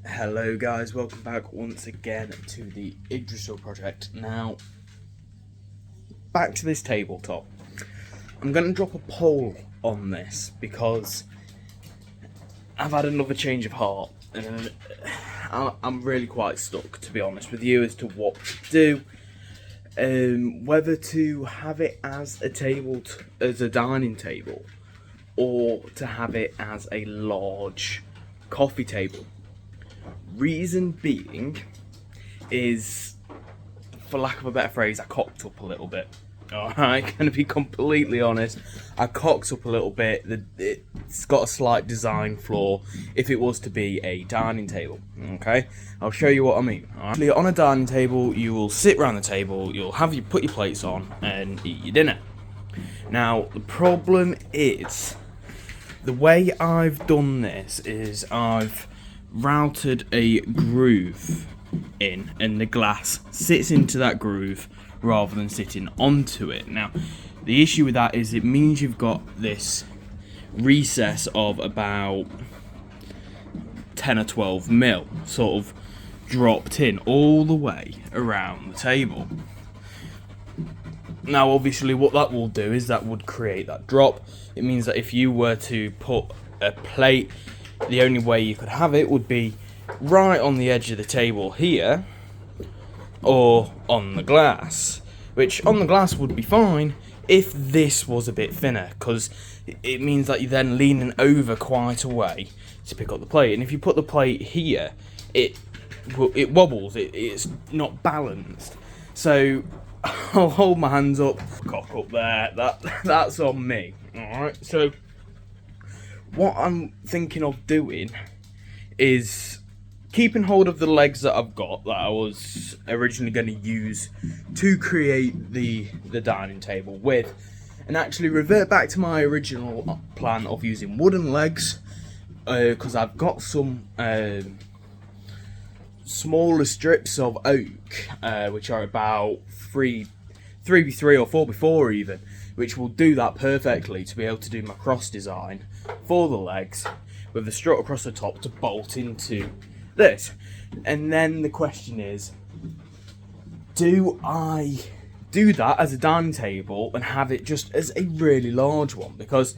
Hello guys, welcome back once again to the Yggdrasil project. Now, back to this tabletop. I'm going to drop a poll on this because I've had another change of heart and I'm really quite stuck, to be honest with you, as to what to do. Whether to have it as a as a dining table, or to have it as a large coffee table. Reason being is, for lack of a better phrase, I cocked up a little bit. Alright, gonna be completely honest. I cocked up a little bit. It's got a slight design flaw if it was to be a dining table. Okay, I'll show you what I mean. Alright, on a dining table, you will sit around the table, you'll put your plates on and eat your dinner. Now, the problem is, the way I've done this is I've routed a groove in, and the glass sits into that groove rather than sitting onto it. Now, the issue with that is it means you've got this recess of about 10 or 12 mil sort of dropped in all the way around the table. Now, obviously, what that will do is that would create that drop. It means that if you were to put a plate, the only way you could have it would be right on the edge of the table here, or on the glass, which on the glass would be fine if this was a bit thinner, because it means that you're then leaning over quite a way to pick up the plate, and if you put the plate here, it wobbles, it's not balanced. So I'll hold my hands up, cock up there, that's on me. Alright, so what I'm thinking of doing is keeping hold of the legs that I've got, that I was originally going to use to create the dining table with, and actually revert back to my original plan of using wooden legs, because I've got some smaller strips of oak, which are about 3x3 or 4x4 even, which will do that perfectly to be able to do my cross design for the legs with the strut across the top to bolt into this. And then the question is, do I do that as a dining table and have it just as a really large one? Because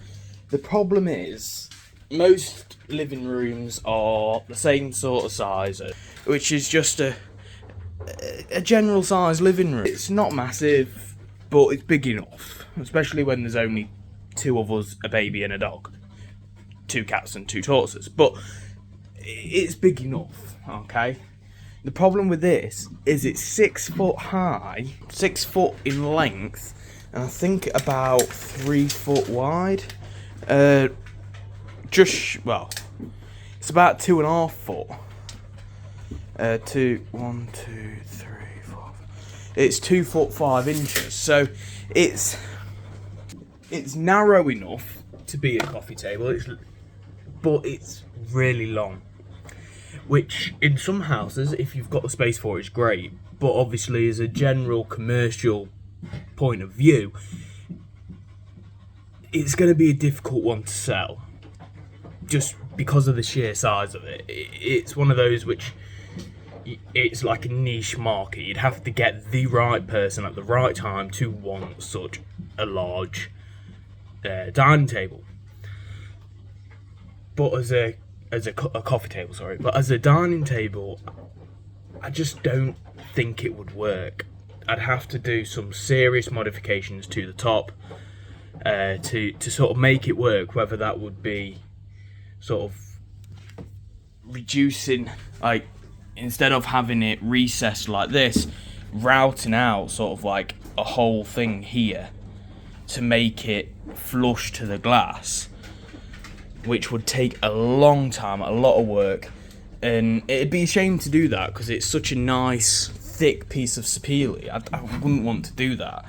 the problem is, most living rooms are the same sort of size, which is just a general size living room. It's not massive, but it's big enough, especially when there's only two of us, a baby and a dog, 2 cats and 2 tortoises, but it's big enough. Okay, the problem with this is it's 6 foot high, 6 foot in length, and I think about 3 foot wide. It's about 2.5 foot. 1, 2, 3, 4. It's 2 foot 5 inches. So it's narrow enough to be a coffee table. But it's really long, which in some houses, if you've got the space for it, is great. But obviously, as a general commercial point of view, it's going to be a difficult one to sell, just because of the sheer size of it. It's one of those which, it's like a niche market. You'd have to get the right person at the right time to want such a large dining table. But as a coffee table, sorry. But as a dining table, I just don't think it would work. I'd have to do some serious modifications to the top to sort of make it work. Whether that would be sort of reducing, like, instead of having it recessed like this, routing out sort of like a whole thing here to make it flush to the glass, which would take a long time, a lot of work, and it'd be a shame to do that because it's such a nice thick piece of sapele. I wouldn't want to do that.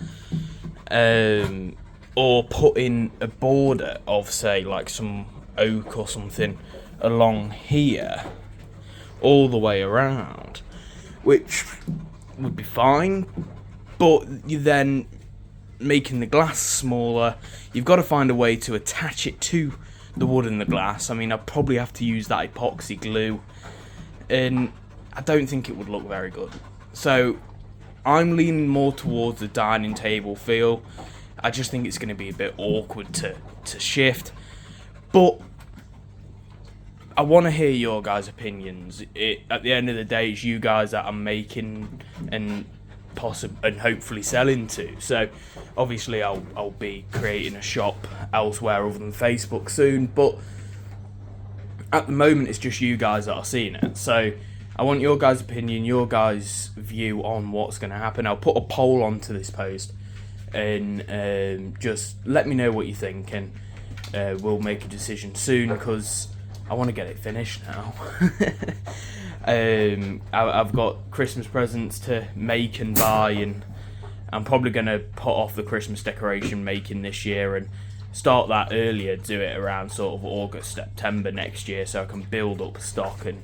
Or put in a border of, say, like some oak or something along here all the way around, which would be fine, but you then making the glass smaller. You've got to find a way to attach it to the wood and the glass. I mean, I'd probably have to use that epoxy glue and I don't think it would look very good. So I'm leaning more towards the dining table feel. I just think it's going to be a bit awkward to shift. But I want to hear your guys' opinions. At the end of the day, it's you guys that I'm making and hopefully selling to. So obviously I'll be creating a shop elsewhere other than Facebook soon. But at the moment, it's just you guys that are seeing it. So I want your guys' opinion, your guys' view on what's going to happen. I'll put a poll onto this post and just let me know what you think, and we'll make a decision soon because I want to get it finished now. I've got Christmas presents to make and buy, and I'm probably going to put off the Christmas decoration making this year and start that earlier, do it around sort of August, September next year, so I can build up stock and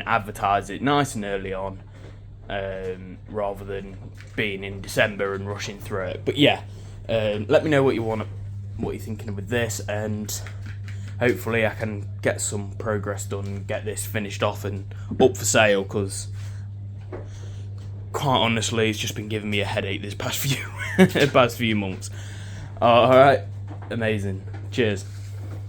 advertise it nice and early on, rather than being in December and rushing through it. But yeah, let me know what you're thinking with this, and hopefully I can get some progress done and get this finished off and up for sale, because quite honestly, it's just been giving me a headache this past few months. Alright, amazing. Cheers.